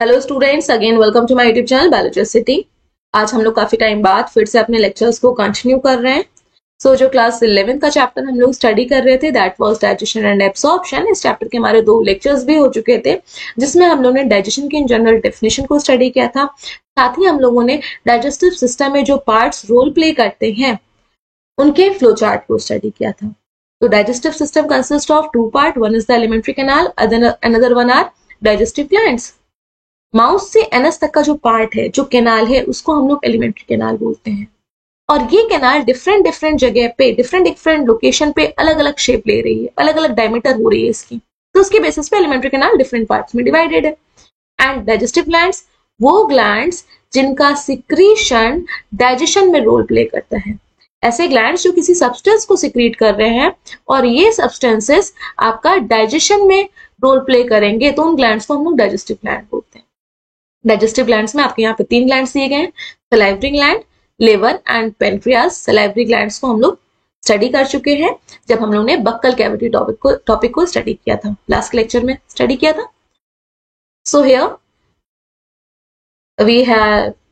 Hello students, again welcome to my YouTube channel Biologicity. आज हम लोग काफी टाइम बाद फिर से अपने लेक्चर्स को कंटिन्यू कर रहे हैं। जो क्लास 11 का चैप्टर हम लोग स्टडी कर रहे थे that was digestion and absorption. इस चैप्टर के हमारे 2 लेक्चर्स भी हो चुके थे जिसमें हम लोगों ने डाइजेशन की इन जनरल डेफिनेशन को स्टडी किया था। साथ ही हम लोगों ने डाइजेस्टिव सिस्टम में जो पार्ट्स रोल प्ले करते हैं उनके फ्लो चार्ट को स्टडी किया था। तो digestive system consist of 2 part, one is the elementary canal, another one are digestive glands. Mouth से एनस तक का जो पार्ट है, जो कैनाल है, उसको हम लोग एलिमेंट्री कैनाल बोलते हैं। और ये कैनाल डिफरेंट जगह पे, डिफरेंट लोकेशन पे अलग अलग शेप ले रही है, अलग अलग डायमीटर हो रही है इसकी। तो उसके बेसिस पे एलिमेंट्री कैनाल डिफरेंट पार्ट्स में डिवाइडेड है। एंड डाइजेस्टिव ग्लैंड्स वो ग्लैंड्स जिनका सिक्रीशन डाइजेशन में रोल प्ले करता है। ऐसे ग्लैंड्स जो किसी सब्सटेंस को सिक्रीट कर रहे हैं और ये सब्सटेंसेस आपका डाइजेशन में रोल प्ले करेंगे, तो उन ग्लैंड्स को हम लोग डाइजेस्टिव ग्लैंड बोलते हैं। डाइजेस्टिव ग्लैंड्स में आपके यहाँ पे 3 ग्लैंड्स दिए गए हैं, salivary gland, liver and pancreas. Salivary glands को हम लोग स्टडी कर चुके हैं जब हम लोग ने बक्कल कैविटी टॉपिक को स्टडी किया था, लास्ट लेक्चर में स्टडी किया था। So here we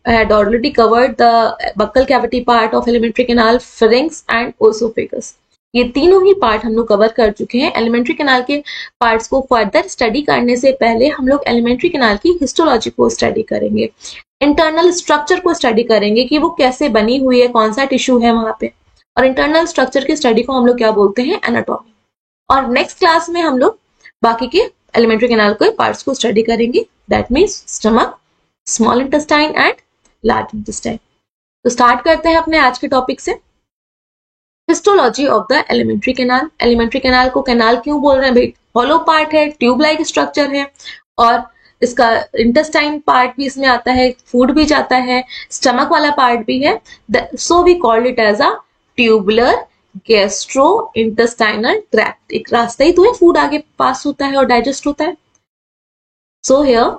had already covered the buccal cavity part of alimentary canal, pharynx and esophagus. ये तीनों ही पार्ट हम लोग कवर कर चुके हैं। एलिमेंट्री कैनाल के पार्ट्स को फर्दर स्टडी करने से पहले हम लोग एलिमेंट्री कैनाल की हिस्टोलॉजी को स्टडी करेंगे, इंटरनल स्ट्रक्चर को स्टडी करेंगे कि वो कैसे बनी हुई है, कौन सा टिश्यू है वहां पे। और इंटरनल स्ट्रक्चर की स्टडी को हम लोग क्या बोलते हैं, एनाटॉमी। और नेक्स्ट क्लास में हम लोग बाकी के एलिमेंट्री कैनाल के पार्ट्स को स्टडी करेंगे, that means stomach, small intestine and large intestine. तो स्टार्ट करते हैं अपने आज के टॉपिक से, histology of the elementary canal. Alimentary canal को कैनाल क्यों बोल रहे हैं भाई? हॉलो पार्ट है, ट्यूब लाइक स्ट्रक्चर है, और इसका इंटेस्टाइन पार्ट भी इसमें आता है, फूड भी जाता है, स्टमक वाला पार्ट भी है। So we called it as a tubular gastro intestinal tract. एक रास्ता ही तो है, फूड आगे पास होता है और डाइजेस्ट होता है। So here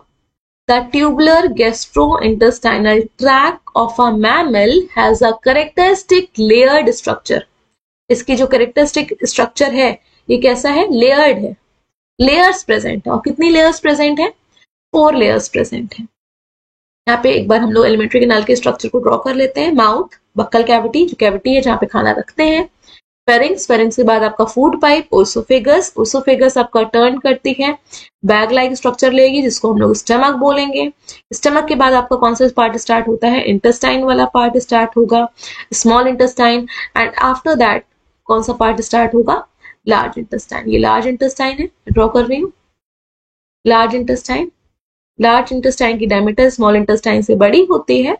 the tubular gastrointestinal tract of a mammal has a characteristic layered structure. इसकी जो characteristic structure है ये कैसा है? layered है, layers present है। और कितनी layers present है? 4 layers present है। यहाँ पे एक बार हम लोग एलिमेंट्री कैनाल के स्ट्रक्चर को ड्रॉ कर लेते हैं। माउथ, बक्कल कैविटी, जो कैविटी है जहाँ पे खाना रखते हैं, फेरिंग्स, फेरिंग्स के बाद आपका फूड पाइप, ओसोफेगस, ओसोफेगस आपका टर्न करती है, बैग लाइक स्ट्रक्चर लेगी जिसको हम लोग स्टमक बोलेंगे। स्टमक के बाद आपका कौन सा पार्ट स्टार्ट होता है? इंटेस्टाइन वाला पार्ट स्टार्ट होगा, small intestine. And after that कौन सा पार्ट स्टार्ट होगा? Large intestine. ये लार्ज इंटेस्टाइन है, ड्रॉ कर रही हूँ लार्ज इंटेस्टाइन। लार्ज इंटेस्टाइन की डायमीटर स्मॉल इंटेस्टाइन से बड़ी होती है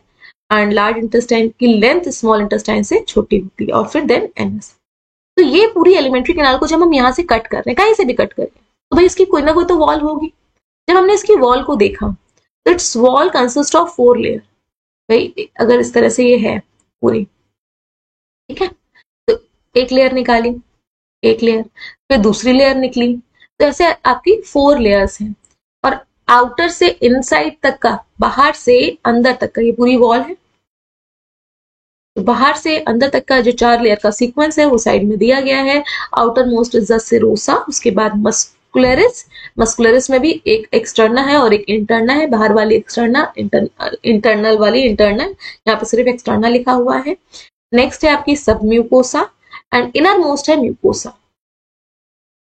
एंड लार्ज इंटेस्टाइन की लेंथ स्मॉल इंटेस्टाइन से छोटी होती है, और फिर देन एनस। तो ये पूरी एलिमेंट्री कैनाल को जब हम यहाँ से कट कर रहे हैं, कहीं से भी कट कर रहे हैं, तो भाई इसकी कोई ना कोई तो वॉल होगी। जब हमने इसकी वॉल को देखा तो it's wall consist of 4 layer. भाई अगर इस तरह से ये है पूरी, ठीक है, तो एक लेयर निकाली, एक लेयर, फिर दूसरी लेयर निकली, तो ऐसे आपकी 4 लेयर्स हैं। और आउटर से इनसाइड तक का, बाहर से अंदर तक का ये पूरी वॉल है। तो बाहर से अंदर तक का जो 4 लेयर का सीक्वेंस है वो साइड में दिया गया है। Outer most is the serosa, उसके बाद मस्कुलरिस, मस्कुलरिस में भी एक एक्सटर्ना है और एक इंटरना है। बाहर वाली एक्सटर्ना, इंटरनल वाली इंटरनल, यहाँ पे सिर्फ एक्सटर्ना लिखा हुआ है। नेक्स्ट है आपकी सब म्यूकोसा एंड इनर मोस्ट है म्यूकोसा।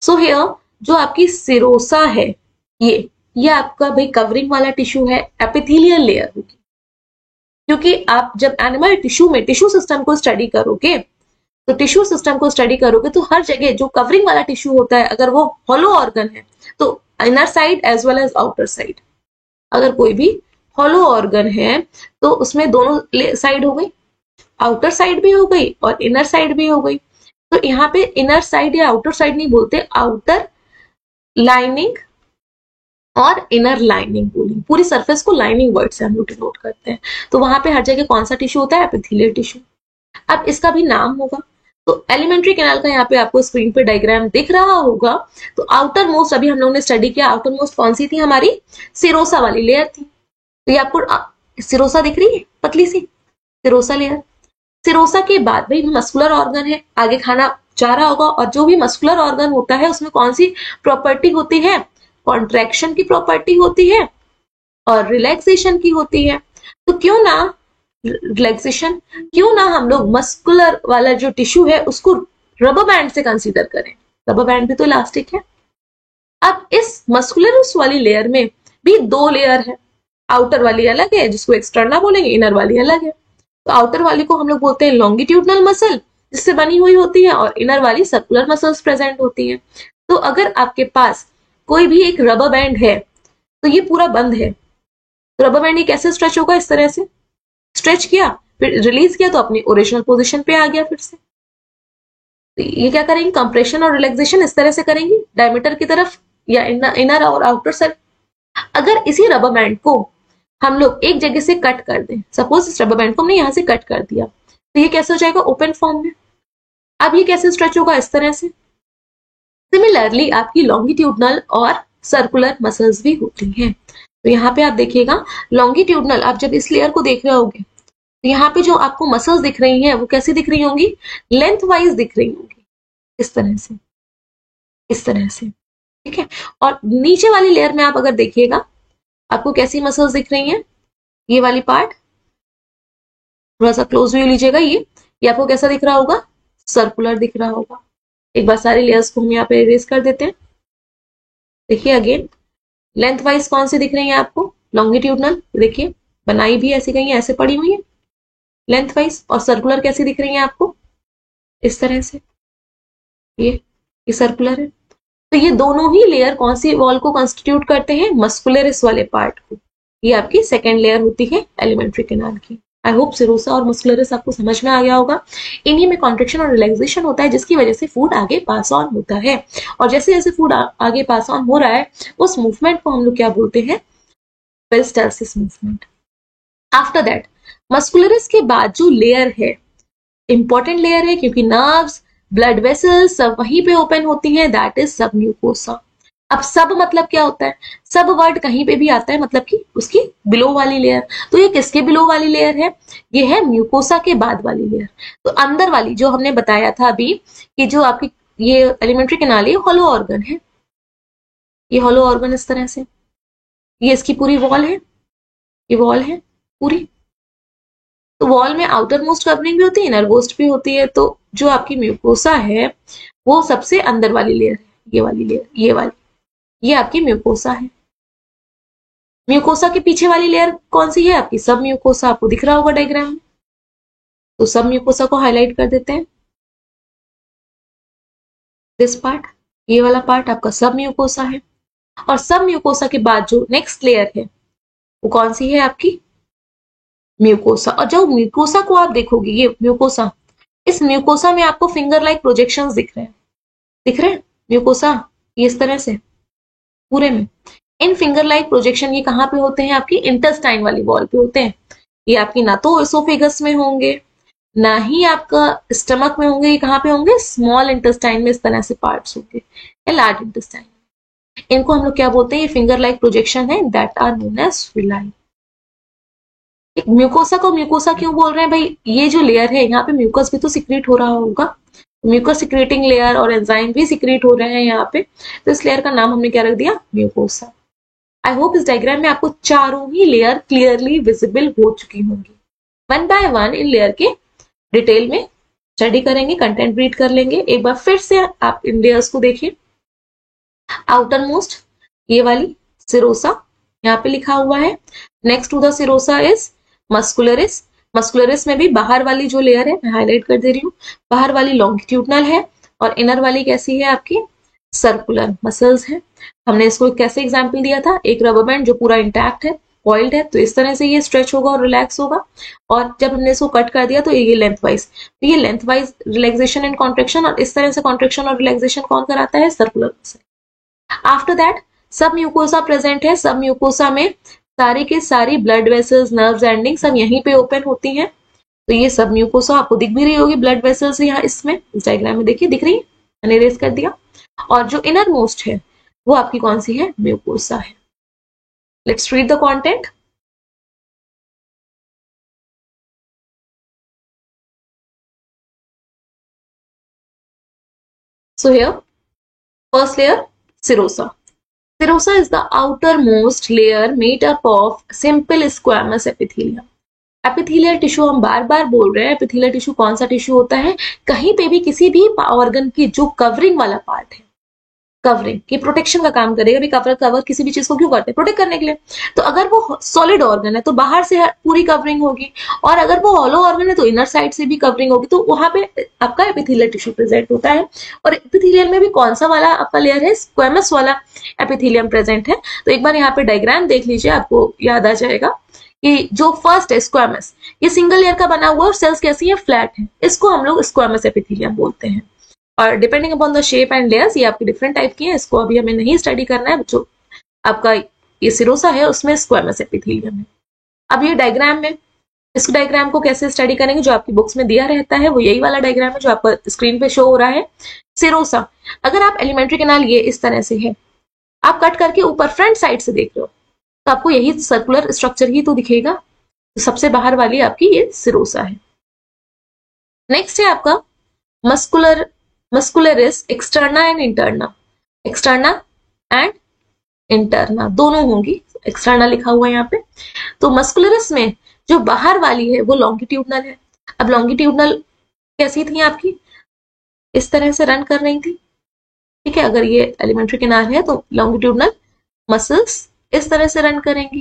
सो हियर जो आपकी सेरोसा है ये आपका भाई कवरिंग वाला टिश्यू है, एपिथेलियल लेयर होगी। क्योंकि आप जब एनिमल टिश्यू में टिश्यू सिस्टम को स्टडी करोगे, तो टिश्यू सिस्टम को स्टडी करोगे तो हर जगह जो कवरिंग वाला टिश्यू होता है, अगर वो हॉलो ऑर्गन है तो inner side as well as outer side. अगर कोई भी हॉलो ऑर्गन है तो उसमें दोनों साइड हो गई, आउटर साइड भी हो गई और इनर साइड भी हो गई। तो यहाँ पे इनर साइड या आउटर साइड नहीं बोलते, आउटर लाइनिंग और इनर लाइनिंग बोलिंग, पूरी सरफेस को लाइनिंग वर्ड से हम लोग डिनोट करते हैं। तो वहां पे हर जगह कौन सा टिश्यू होता है? Epithelial tissue. अब इसका भी नाम होगा। तो एलिमेंट्री कैनाल का यहाँ पे आपको स्क्रीन पे डायग्राम दिख रहा होगा। तो आउटर मोस्ट अभी हम लोगों ने स्टडी किया, आउटर मोस्ट कौन सी थी? हमारी सिरोसा वाली लेयर थी। तो ये आपको सिरोसा दिख रही है, पतली सी सिरोसा लेयर। सिरोसा के बाद भाई मस्कुलर ऑर्गन है, आगे खाना जा रहा होगा। और जो भी मस्कुलर ऑर्गन होता है उसमें कौन सी प्रॉपर्टी होती है, कॉन्ट्रैक्शन की प्रॉपर्टी होती है और रिलैक्सेशन की होती है। तो क्यों ना रिलैक्सेशन, क्यों ना हम लोग मस्कुलर वाला जो टिश्यू है उसको रबर बैंड से कंसीडर करें। रबर बैंड भी तो इलास्टिक है। अब इस मस्कुलर वाली लेयर में भी दो लेयर है, आउटर वाली अलग है जिसको एक्सटर्नल बोलेंगे, इनर वाली अलग है। तो आउटर वाली को हम लोग बोलते हैं लॉन्गिट्यूडनल मसल जिससे बनी हुई होती है, और इनर वाली सर्कुलर मसल्स प्रेजेंट होती है। तो अगर आपके पास कोई भी एक रबर बैंड है तो ये पूरा बंद है, तो रबर बैंड ये कैसे स्ट्रेच होगा, इस तरह से स्ट्रेच किया फिर रिलीज किया तो अपनी ओरिजिनल पोजीशन पे आ गया फिर से। तो ये क्या करेंगे, कंप्रेशन और रिलैक्सेशन इस तरह से करेंगे डायमीटर की तरफ या इनर और आउटर साइड। अगर इसी रबर बैंड को हम लोग एक जगह से कट कर दें, सपोज इस रबर बैंड को हमने यहां से कट कर दिया, तो ये कैसे हो जाएगा, ओपन फॉर्म में। अब ये कैसे स्ट्रेच होगा, इस तरह से। सिमिलरली आपकी लॉन्गिट्यूडनल और सर्कुलर मसल्स भी होती हैं। तो यहाँ पे आप देखिएगा लॉन्गिट्यूडनल, आप जब इस लेयर को देख रहे होगे तो यहाँ पे जो आपको मसल्स दिख रही हैं वो कैसी दिख रही होंगी, लेंथ वाइज दिख रही होंगी, इस तरह से, इस तरह से, ठीक है। और नीचे वाली लेयर में आप अगर देखिएगा आपको कैसी मसल्स दिख रही हैं, ये वाली पार्ट, थोड़ा सा क्लोज व्यू लीजिएगा, ये आपको कैसा दिख रहा होगा, सर्कुलर दिख रहा होगा। एक बार सारी लेयर्स को हम यहाँ पे इरेज कर देते हैं। देखिए अगेन लेंथ वाइज कौन सी दिख रही है आपको, लॉन्गिट्यूडनल, देखिए बनाई भी ऐसी गई है, ऐसे पड़ी हुई है लेंथ वाइज। और सर्कुलर कैसी दिख रही है आपको, इस तरह से, ये सर्कुलर है। तो ये दोनों ही लेयर कौन सी वॉल को कॉन्स्टिट्यूट करते हैं, मस्कुलरिस वाले पार्ट को। ये आपकी सेकेंड लेयर होती है एलिमेंट्री कैनाल की। आई होप सिरोसा और मस्कुलरिस आपको समझ में आ गया होगा। इन्हीं में कॉन्ट्रेक्शन और रिलैक्सेशन होता है जिसकी वजह से फूड आगे पास ऑन होता है। और जैसे जैसे फूड आगे पास ऑन हो रहा है उस मूवमेंट को हम लोग क्या बोलते हैं, peristalsis movement. After that muscularis के बाद जो लेयर है, इंपॉर्टेंट लेयर है क्योंकि नर्व्स, ब्लड वेसल्स सब वहीं पे ओपन होती हैं, दैट इज सब म्यूकोसा। अब सब मतलब क्या होता है, सब वर्ड कहीं पे भी आता है मतलब कि उसकी बिलो वाली लेयर। तो ये किसके बिलो वाली लेयर है, ये है म्यूकोसा के बाद वाली लेयर। तो अंदर वाली जो हमने बताया था अभी कि जो आपकी ये एलिमेंट्री कैनाल है हॉलो ऑर्गन है, ये हॉलो ऑर्गन इस तरह से, ये इसकी पूरी वॉल है, ये वॉल है पूरी। तो वॉल में आउटर मोस्ट कवरिंग भी होती है, इनर मोस्ट भी होती है। तो जो आपकी म्यूकोसा है वो सबसे अंदर वाली लेयर है, ये वाली लेयर, ये वाली, ये आपकी म्यूकोसा है। म्यूकोसा के पीछे वाली लेयर कौन सी है आपकी, सब म्यूकोसा, आपको दिख रहा होगा डायग्राम में। तो सब म्यूकोसा को हाईलाइट कर देते हैं, दिस पार्ट, ये वाला पार्ट आपका सब म्यूकोसा है। और सब म्यूकोसा के बाद जो नेक्स्ट लेयर है वो कौन सी है आपकी, म्यूकोसा। और जब म्यूकोसा को आप देखोगे, ये म्यूकोसा, इस म्यूकोसा में आपको फिंगर लाइक प्रोजेक्शंस दिख रहे हैं, दिख रहे हैं म्यूकोसा, ये इस तरह से पूरे में। इन फिंगर लाइक प्रोजेक्शन ये कहाँ पे होते हैं, आपकी इंटेस्टाइन वाली वॉल पे होते हैं। ये आपकी ना तो एसोफेगस में होंगे ना ही आपका स्टमक में होंगे, ये कहाँ पे होंगे, स्मॉल इंटेस्टाइन में इस तरह से पार्ट्स होंगे, या लार्ज इंटेस्टाइन। इनको हम लोग क्या बोलते हैं, ये फिंगर लाइक प्रोजेक्शन है, that are known as villi. Mucosa को म्यूकोसा क्यों बोल रहे हैं भाई, ये जो लेयर है यहाँ पे म्यूकस भी तो सिक्रीट हो रहा होगा, म्यूकस सिक्रेटिंग लेयर और एंजाइम भी सिक्रीट हो रहे हैं यहाँ पे। तो इस लेयर का नाम हमने क्या रख दिया, म्यूकोसा। आई होप इस डायग्राम में आपको चारों ही लेयर क्लियरली विजिबल हो चुकी होंगी। One by one in layer के डिटेल में स्टडी करेंगे, कंटेंट रीड कर लेंगे। एक बार फिर से आप इन लेयर्स को देखिए। आउटर मोस्ट ये वाली सिरोसा यहाँ पे लिखा हुआ है, next to the serosa is muscularis. Muscularis में भी बाहर वाली जो लेयर है मैं हाईलाइट कर दे रही हूँ, बाहर वाली लॉन्गिट्यूडनल है और इनर वाली कैसी है आपकी, सर्कुलर मसल्स है। हमने इसको कैसे एग्जाम्पल दिया था, एक रबर बैंड जो पूरा इंटैक्ट है, ऑयल्ड है, तो इस तरह से ये स्ट्रेच होगा और रिलैक्स होगा। और जब हमने इसको कट कर दिया तो ये लेंथ वाइज, तो ये length wise relaxation and contraction, और इस तरह से कॉन्ट्रेक्शन और रिलैक्सेशन कौन कराता है, सर्कुलर मसल। आफ्टर दैट सब म्यूकोसा प्रेजेंट है, सब म्यूकोसा में सारी के सारी ब्लड वेसल्स, नर्व्स एंडिंग सब यहीं पे ओपन होती हैं। तो ये सब म्यूकोसा आपको दिख भी रही होगी, ब्लड वेसल्स यहाँ इसमें इस डायग्राम में देखिए दिख रही है, मैंने इरेज कर दिया। और जो इनर मोस्ट है वो आपकी कौन सी है, म्यूकोसा है। Let's read the content. So here, first layer, serosa. Serosa is the outermost layer made up of simple squamous epithelium. Epithelial tissue हम बार बार बोल रहे हैं, एपिथेलियल टिश्यू कौन सा टिश्यू होता है, कहीं पे भी किसी भी ऑर्गन की जो कवरिंग वाला पार्ट है, कवरिंग की प्रोटेक्शन का काम करेगा। भी कवर किसी भी चीज को क्यों करते हैं, प्रोटेक्ट करने के लिए। तो अगर वो सॉलिड ऑर्गन है तो बाहर से पूरी कवरिंग होगी, और अगर वो हॉलो ऑर्गन है तो इनर साइड से भी कवरिंग होगी। तो वहां पे आपका एपिथेलियल टिश्यू प्रेजेंट होता है। और एपिथेलियल में भी कौन सा वाला आपका लेयर है, स्क्वेमस वाला एपिथेलियम प्रेजेंट है। तो एक बार यहाँ पे डायग्राम देख लीजिए, आपको याद आ जाएगा कि जो फर्स्ट है स्क्वेमस, ये सिंगल लेयर का बना हुआ और सेल्स कैसी है, फ्लैट है। इसको हम लोग स्क्वेमस एपिथेलियम बोलते हैं। और depending upon the shape and layers ये आपके डिफरेंट टाइप की है, इसको अभी हमें नहीं स्टडी करना है। जो आपका ये सिरोसा है उसमें स्क्वेमस एपिथेलियम है। अब ये डायग्राम में, इस डायग्राम को कैसे स्टडी करेंगे, जो आपकी बुक्स में दिया रहता है वो यही वाला डायग्राम है जो आपको स्क्रीन पे शो हो रहा है। सिरोसा, अगर आप एलिमेंट्री कैनाल ये इस तरह से है, आप कट करके ऊपर फ्रंट साइड से देख रहे हो तो आपको यही सर्कुलर स्ट्रक्चर ही तो दिखेगा। तो सबसे बाहर वाली आपकी ये सिरोसा है। नेक्स्ट है आपका muscularis externa and interna. Externa and interna दोनों होंगी, एक्सटर्ना लिखा हुआ है यहाँ पे। तो मस्कुलरिस में जो बाहर वाली है वो लॉन्गिट्यूडनल है। अब लॉन्गिट्यूडनल कैसी थी आपकी, इस तरह से रन कर रही थी, ठीक है। अगर ये एलिमेंट्री कैनाल है तो लॉन्गिट्यूडनल मसल्स इस तरह से रन करेंगी,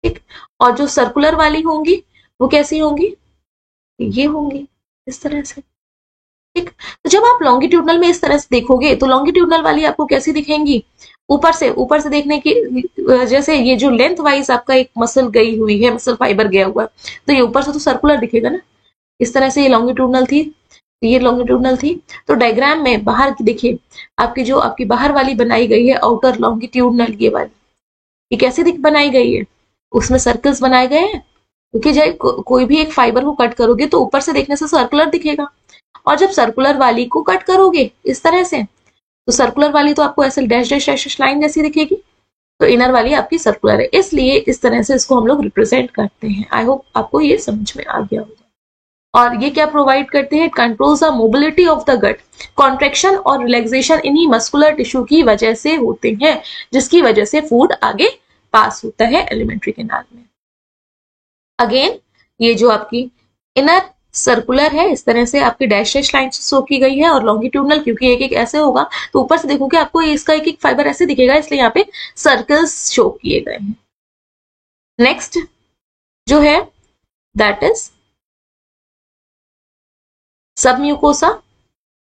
ठीक। और जो सर्कुलर वाली होंगी वो कैसी होंगी, ये होंगी इस तरह से, ठीक। तो जब आप लॉन्गिट्यूडनल में इस तरह से देखोगे तो लॉन्गिट्यूडनल वाली आपको कैसी दिखेंगी, ऊपर से देखने की, जैसे ये जो लेंथ वाइज आपका एक मसल गई हुई है, मसल फाइबर गया हुआ है, तो ये ऊपर से तो सर्कुलर दिखेगा ना। इस तरह से ये लॉन्गिट्यूडनल थी, ये लॉन्गिट्यूडनल थी। तो डायग्राम में बाहर की देखिए, आपकी जो आपकी बाहर वाली बनाई गई है आउटर लॉन्गिट्यूडनल, ये वाली ये कैसे बनाई गई है, उसमें सर्कल्स बनाए गए हैं। क्योंकि जब कोई भी एक फाइबर को कट करोगे तो ऊपर से देखने से सर्कुलर दिखेगा, और जब सर्कुलर वाली को कट करोगे इस तरह से तो सर्कुलर वाली तो आपको ऐसे डैश डैश डैश लाइन जैसी दिखेगी, तो इनर वाली आपकी सर्कुलर है। इसलिए इस तरह से इसको हम लोग रिप्रेजेंट करते हैं। आई होप आपको ये समझ में आ गया होगा। और ये क्या प्रोवाइड करते हैं, controls the mobility of the gut, contraction और रिलैक्सेशन इन्हीं मस्कुलर टिश्यू की वजह से होते हैं, जिसकी वजह से फूड आगे पास होता है एलिमेंट्री कैनाल में। अगेन ये जो आपकी इनर सर्कुलर है, इस तरह से आपकी डैश डैश लाइन शो की गई है, और लॉन्गिट्यूडनल क्योंकि एक एक ऐसे होगा तो ऊपर से देखोगे आपको इसका एक एक फाइबर ऐसे दिखेगा, इसलिए यहाँ पे सर्कल्स शो किए गए हैं। नेक्स्ट जो है दैट इज सब म्यूकोसा।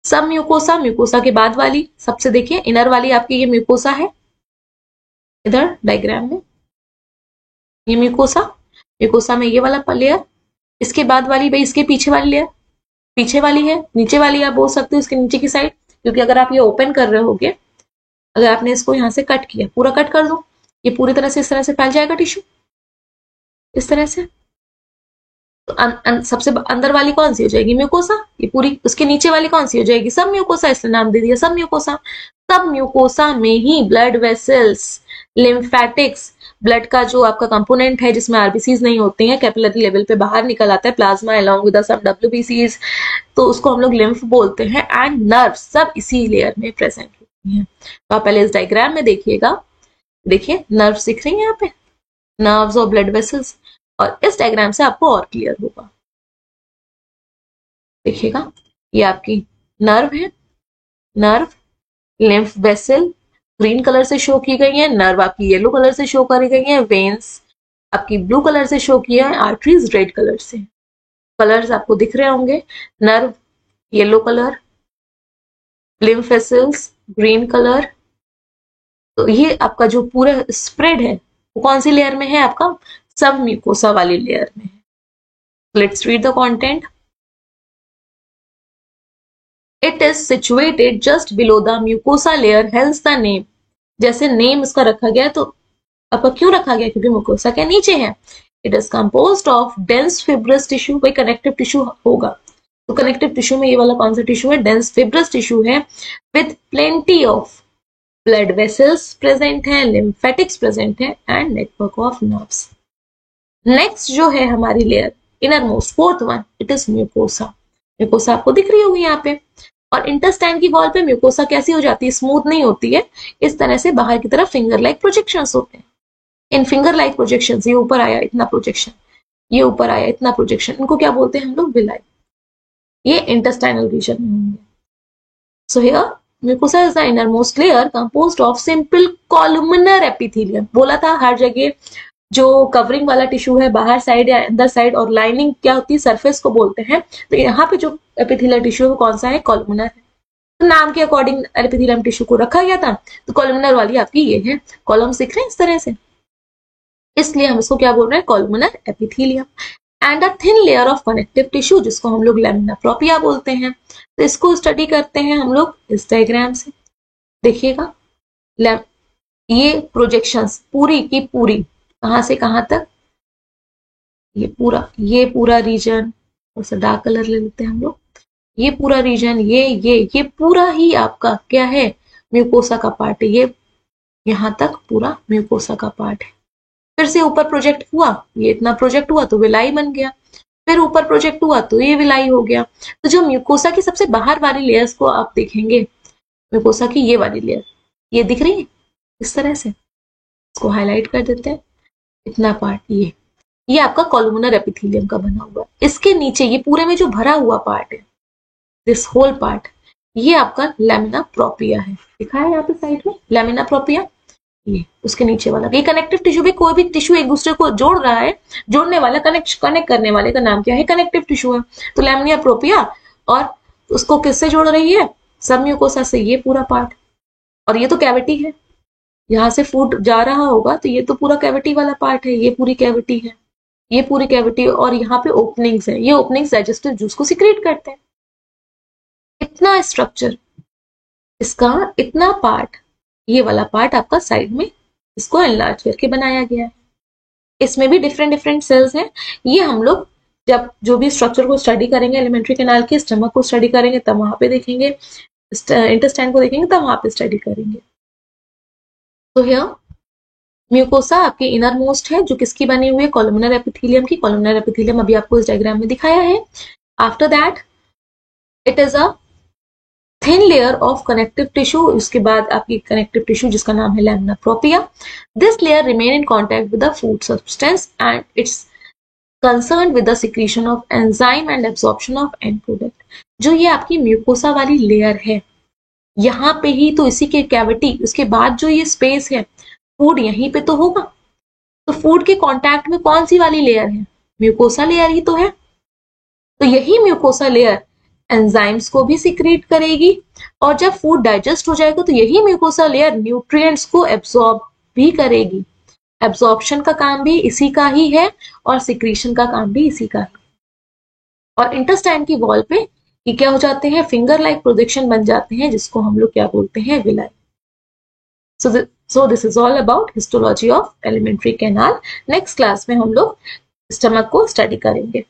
सब म्यूकोसा, म्यूकोसा के बाद वाली सबसे देखिए इनर वाली आपकी ये म्यूकोसा है, इधर डायग्राम में ये म्यूकोसा, म्यूकोसा में ये वाला लेयर, इसके बाद वाली भाई इसके पीछे वाली लेयर, पीछे वाली है, नीचे वाली आप बोल सकते हो इसके नीचे की साइड, क्योंकि अगर आप ये ओपन कर रहे होगे, अगर आपने इसको यहां से कट किया, पूरा कट कर दो, ये पूरी तरह से इस तरह से फैल जाएगा टिश्यू इस तरह से। तो सबसे अंदर वाली कौन सी हो जाएगी, म्यूकोसा। ये पूरी, उसके नीचे वाली कौन सी हो जाएगी, सब म्यूकोसा, इसलिए नाम दे दिया सब म्यूकोसा। सब म्यूकोसा में ही ब्लड वेसल्स, लिम्फेटिक्स, ब्लड का जो आपका कंपोनेंट है जिसमें आरबीसीज नहीं होते हैं, कैपिलरी लेवल पे बाहर निकल आता है प्लाज्मा अलोंग विद सम डब्ल्यूबीसीज, तो उसको हम लोग लिम्फ बोलते हैं, एंड नर्व सब इसी लेयर में प्रेजेंट होती हैं। तो आप पहले इस डायग्राम में देखिएगा, देखिए नर्व दिख रही है यहाँ पे, नर्व्स और ब्लड वेसल्स, और इस डायग्राम से आपको और क्लियर होगा। देखिएगा ये आपकी नर्व है, nerve, lymph vessel green colour से शो की गई है, नर्व आपकी येलो कलर से शो करी गई है, वेन्स आपकी ब्लू कलर से शो किया है, आर्टरीज रेड कलर से। कलर्स आपको दिख रहे होंगे, nerve yellow colour, lymph vessels green colour. तो ये आपका जो पूरा स्प्रेड है वो कौन सी लेयर में है, आपका सब म्यूकोसा वाली लेयर में है। Let's read the content. It is situated just below the mucosa layer, hence the name. जैसे नेम इसका रखा गया, तो आपका क्यों रखा गया, क्योंकि म्यूकोसा के नीचे है। It is composed of dense fibrous tissue, भाई कनेक्टिव टिश्यू होगा, तो कनेक्टिव टिश्यू में ये वाला कौन सा टिश्यू है, डेंस फिब्रस टिश्यू है, with plenty of blood vessels present है, लिम्फेटिक्स प्रेजेंट है, and network of nerves. Next जो है हमारी layer, inner most fourth one, it is mucosa. Mucosa आपको दिख रही होगी यहाँ पे, और इंटेस्टाइन की वॉल पे म्यूकोसा कैसी हो जाती है, स्मूथ नहीं होती है, इस तरह से बाहर की तरफ फिंगर लाइक प्रोजेक्शंस होते हैं। इन फिंगर लाइक प्रोजेक्शंस, ये ऊपर आया इतना प्रोजेक्शन, ये ऊपर आया इतना प्रोजेक्शन, इनको क्या बोलते हैं हम लोग, विलाई। ये इंटेस्टाइनल रीजन में होंगे। So here mucosa is the innermost layer composed of simple columnar epithelium. बोला था हर जगह जो कवरिंग वाला टिश्यू है बाहर साइड या अंदर साइड, और लाइनिंग क्या होती है, सरफेस को बोलते हैं। तो यहाँ पे जो एपिथेलियल टिश्यू है वो कौन सा है, कॉलमनर है। तो नाम के अकॉर्डिंग एपिथेलियम टिश्यू को रखा गया था। तो कॉलमनर वाली आपकी ये है, कॉलम दिख रहे हैं इस तरह से, इसलिए हम इसको क्या बोल रहे हैं, columnar epithelium. And a thin layer of connective tissue जिसको हम लोग लैमिना प्रोपिया बोलते हैं। तो इसको स्टडी करते हैं हम लोग इस डायग्राम से, देखिएगा। ये प्रोजेक्शंस पूरी की पूरी कहां से कहां तक, ये पूरा रीजन, थोड़ा सा डार्क कलर ले लेते हैं हम लोग, ये पूरा रीजन, ये पूरा ही आपका क्या है, म्यूकोसा का पार्ट है। ये यहां तक पूरा म्यूकोसा का पार्ट है। फिर से ऊपर प्रोजेक्ट हुआ, ये इतना प्रोजेक्ट हुआ तो विलाई बन गया, फिर ऊपर प्रोजेक्ट हुआ तो ये विलाई हो गया। तो जो म्यूकोसा की सबसे बाहर वाली लेयर्स को आप देखेंगे, म्यूकोसा की ये वाली लेयर, ये दिख रही है इस तरह से, इसको हाईलाइट कर देते हैं, इतना पार्ट ये आपका कॉलमनर एपिथेलियम का बना हुआ है। इसके नीचे ये पूरे में जो भरा हुआ पार्ट है, दिस होल पार्ट, ये आपका लैमिना प्रोपिया है, दिखा है यहाँ पे साइड में लैमिना प्रोपिया, ये उसके नीचे वाला। ये कनेक्टिव टिश्यू भी, कोई भी टिश्यू एक दूसरे को जोड़ रहा है, जोड़ने वाला, कनेक्ट करने वाले का नाम क्या है, कनेक्टिव टिश्यू है। तो लैमिना प्रोपिया, और उसको किससे जोड़ रही है, सब म्यूकोसा से, ये पूरा पार्ट। और ये तो कैविटी है, यहाँ से फूड जा रहा होगा तो ये तो पूरा कैविटी वाला पार्ट है, ये पूरी कैविटी है, ये पूरी कैविटी, और यहाँ पे ओपनिंग्स है, ये ओपनिंग्स डाइजेस्टिव जूस को सिक्रेट करते हैं। इतना स्ट्रक्चर, इसका इतना पार्ट, ये वाला पार्ट आपका साइड में इसको एनलार्ज करके बनाया गया है। इसमें भी डिफरेंट डिफरेंट सेल्स हैं। ये हम लोग जब जो भी स्ट्रक्चर को स्टडी करेंगे, एलिमेंट्री कैनाल के स्टमक को स्टडी करेंगे तब वहां पे देखेंगे, इंटेस्टाइन को देखेंगे तब वहां पे स्टडी करेंगे। तो हियर म्यूकोसा आपके इनर मोस्ट है, जो किसकी बनी हुई है, कॉलमनर एपिथेलियम की। कॉलमनर एपिथेलियम अभी आपको इस डायग्राम में दिखाया है। After that it is a thin layer of connective tissue, उसके बाद आपकी कनेक्टिव टिश्यू जिसका नाम है lamina propria. This layer remain in contact with the food substance and it's concern with the secretion of enzyme and absorption of end product. जो ये आपकी mucosa वाली लेयर है, यहाँ पे ही तो इसी के कैविटी, उसके बाद जो ये स्पेस है, फूड यहीं पे तो होगा। तो फूड के कांटेक्ट में कौन सी वाली लेयर है, म्यूकोसा लेयर ही तो है। तो यही म्यूकोसा लेयर एंजाइम्स को भी सिक्रीट करेगी, और जब फूड डाइजेस्ट हो जाएगा तो यही म्यूकोसा लेयर न्यूट्रिएंट्स को एब्सॉर्ब भी करेगी। एब्सॉर्प्शन का काम भी इसी का ही है और सिक्रीशन का काम भी इसी का है। और इंटेस्टाइन की वॉल पे ये क्या हो जाते हैं, फिंगर लाइक प्रोजेक्शन बन जाते हैं, जिसको हम लोग क्या बोलते हैं, villi. So this is all about histology of alimentary canal. Next class में हम लोग स्टमक को स्टडी करेंगे।